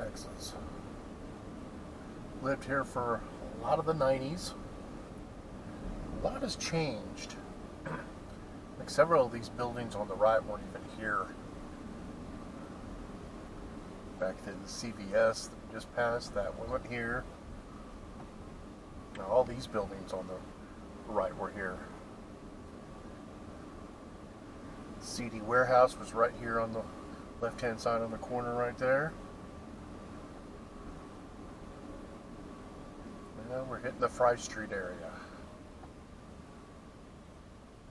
Texas. Lived here for a lot of the 90s. A lot has changed. Like several of these buildings on the right weren't even here. Back then, the CVS that we just passed, that wasn't here. Now, all these buildings on the right were here. CD Warehouse was right here on the left-hand side on the corner right there. Now we're hitting the Fry Street area.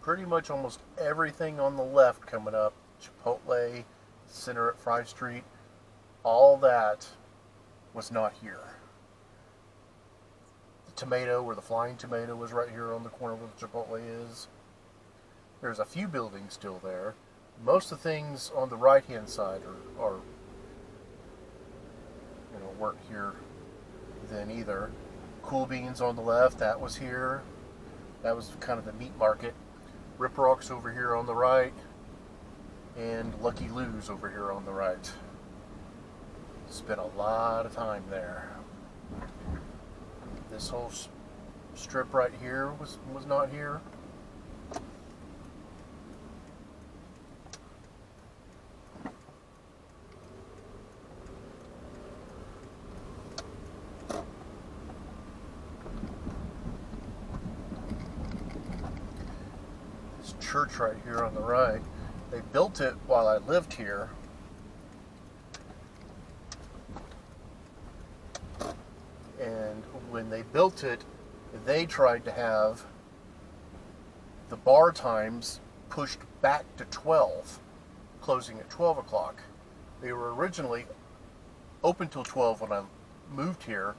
Pretty much almost everything on the left coming up, Chipotle, center at Fry Street, all that was not here. The Tomato, where the Flying Tomato was right here on the corner where the Chipotle is. There's a few buildings still there. Most of the things on the right-hand side are weren't here then either. Cool Beans on the left, that was here. That was kind of the meat market. Rip Rock's over here on the right, and Lucky Lou's over here on the right. Spent a lot of time there. This whole strip right here was not here. Church right here on the right. They built it while I lived here. And when they built it, they tried to have the bar times pushed back to 12, closing at 12 o'clock. They were originally open till 12 when I moved here.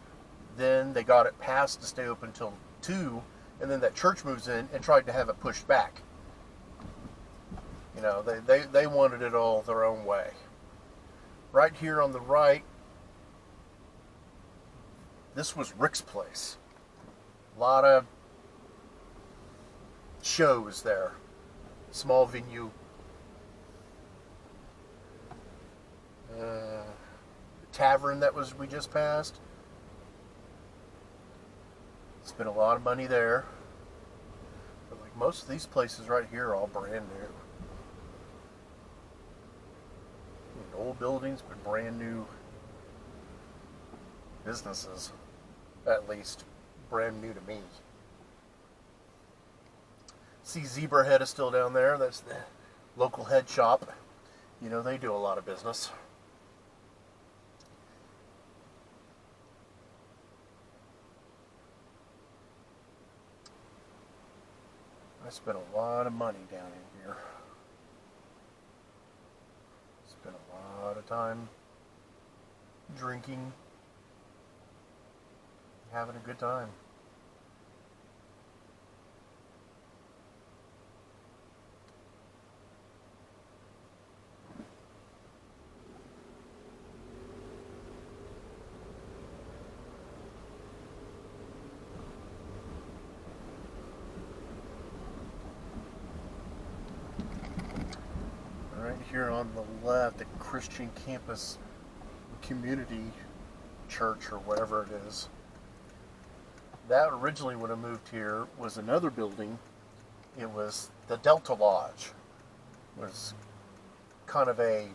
Then they got it passed to stay open till 2, and then that church moves in and tried to have it pushed back. You know, they wanted it all their own way. Right here on the right, this was Rick's place. A lot of shows there. Small venue. The tavern that we just passed. Spent a lot of money there. But like most of these places right here are all brand new. Old buildings, but brand new businesses. At least brand new to me. See, Zebra Head is still down there. That's the local head shop. You know, they do a lot of business. I spent a lot of money down in here. Spent a lot of time drinking, having a good time. Right here on the left, the Christian Campus Community Church, or whatever it is. That originally, when I moved here, was another building. It was the Delta Lodge. It was kind of a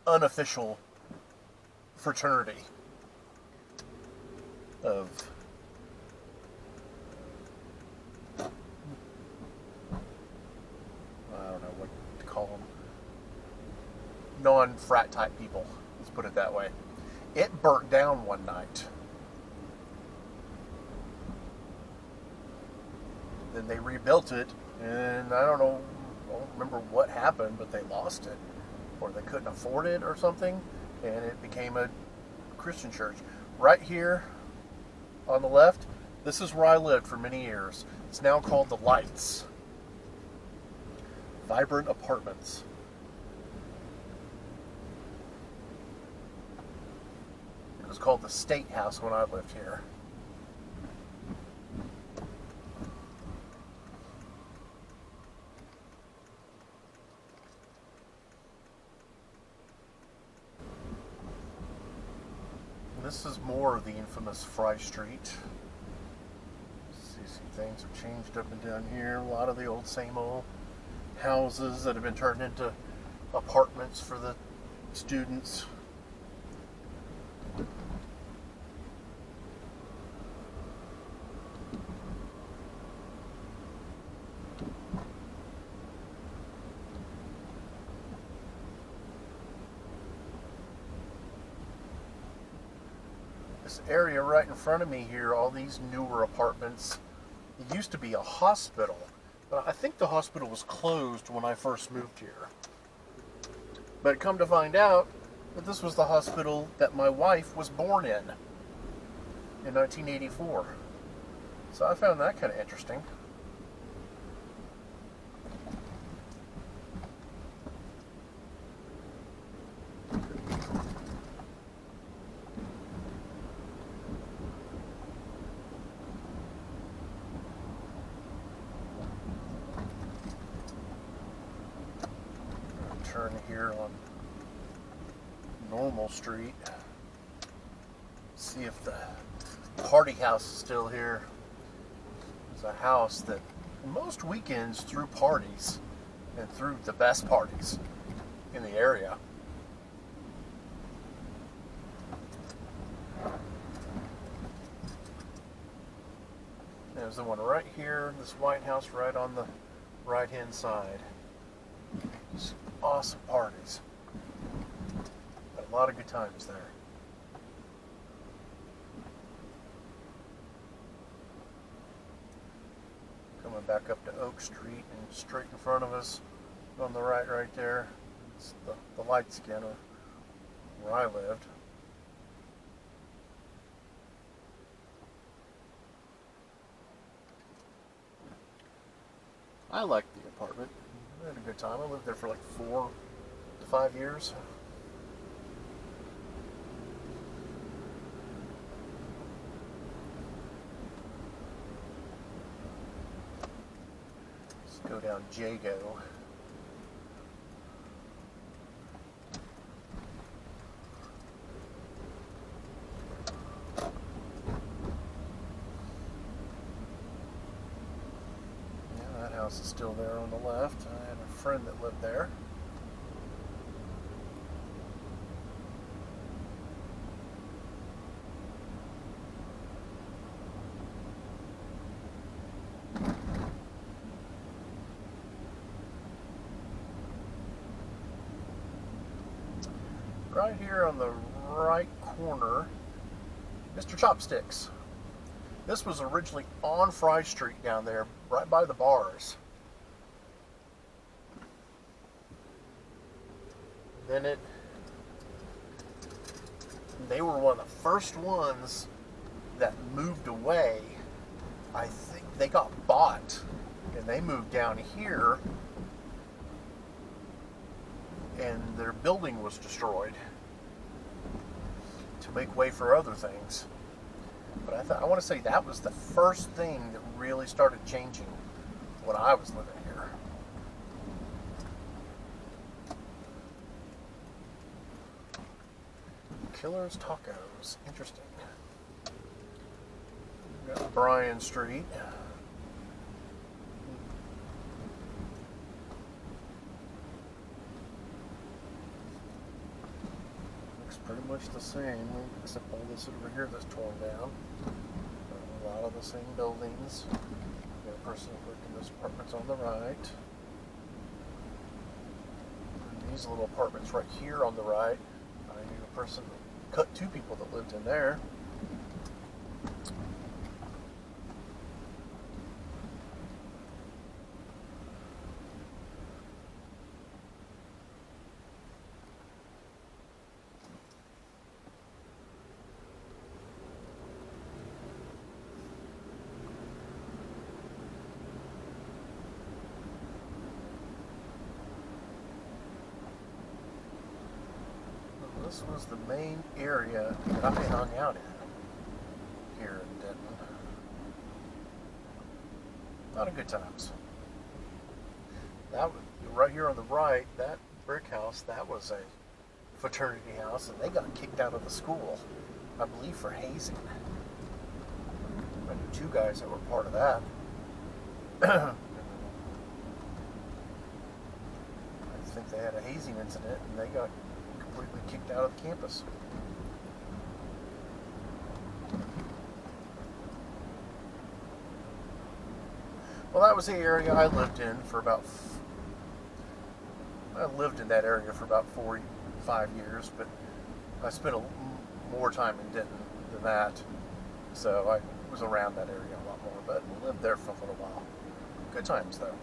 unofficial fraternity of non-frat type people, let's put it that way. It burnt down one night. Then they rebuilt it, and I don't remember what happened, but they lost it, or they couldn't afford it or something, and it became a Christian church. Right here on the left, this is where I lived for many years. It's now called the Lights. Vibrant Apartments. It was called the State House when I lived here. This is more of the infamous Fry Street. See some things have changed up and down here. A lot of the old same old houses that have been turned into apartments for the students. This area right in front of me here, all these newer apartments, it used to be a hospital, but I think the hospital was closed when I first moved here. But come to find out that this was the hospital that my wife was born in 1984. So I found that kind of interesting. Turn here on Normal Street. See if the party house is still here. It's a house that most weekends threw parties and threw the best parties in the area. There's the one right here, this White House right on the right hand side. Just awesome parties. Had a lot of good times there. Coming back up to Oak Street and straight in front of us on the right there. It's the lights again where I lived. I liked the apartment. I had a good time. I lived there for like 4 to 5 years. Let's go down Jago. House is still there on the left. I had a friend that lived there. Right here on the right corner, Mr. Chopsticks. This was originally on Fry Street down there, right by the bars. Then they were one of the first ones that moved away. I think they got bought and they moved down here and their building was destroyed to make way for other things. But I want to say that was the first thing that really started changing when I was living here. Killer's Tacos. Interesting. We've got Bryan Street. Looks pretty much the same, except all this over here that's torn down. A lot of the same buildings. We got a person that lived in those apartments on the right. And these little apartments right here on the right. I knew a person that cut 2 people that lived in there. This was the main area that I hung out in here in Denton. A lot of good times. That was, right here on the right, that brick house, that was a fraternity house, and they got kicked out of the school I believe, for hazing. I knew two guys that were part of that. I think they had a hazing incident and they got completely kicked out of the campus. Well, that was the area I lived in for about. I lived in that area for about 5 years, but I spent more time in Denton than that, so I was around that area a lot more. But lived there for a little while. Good times though.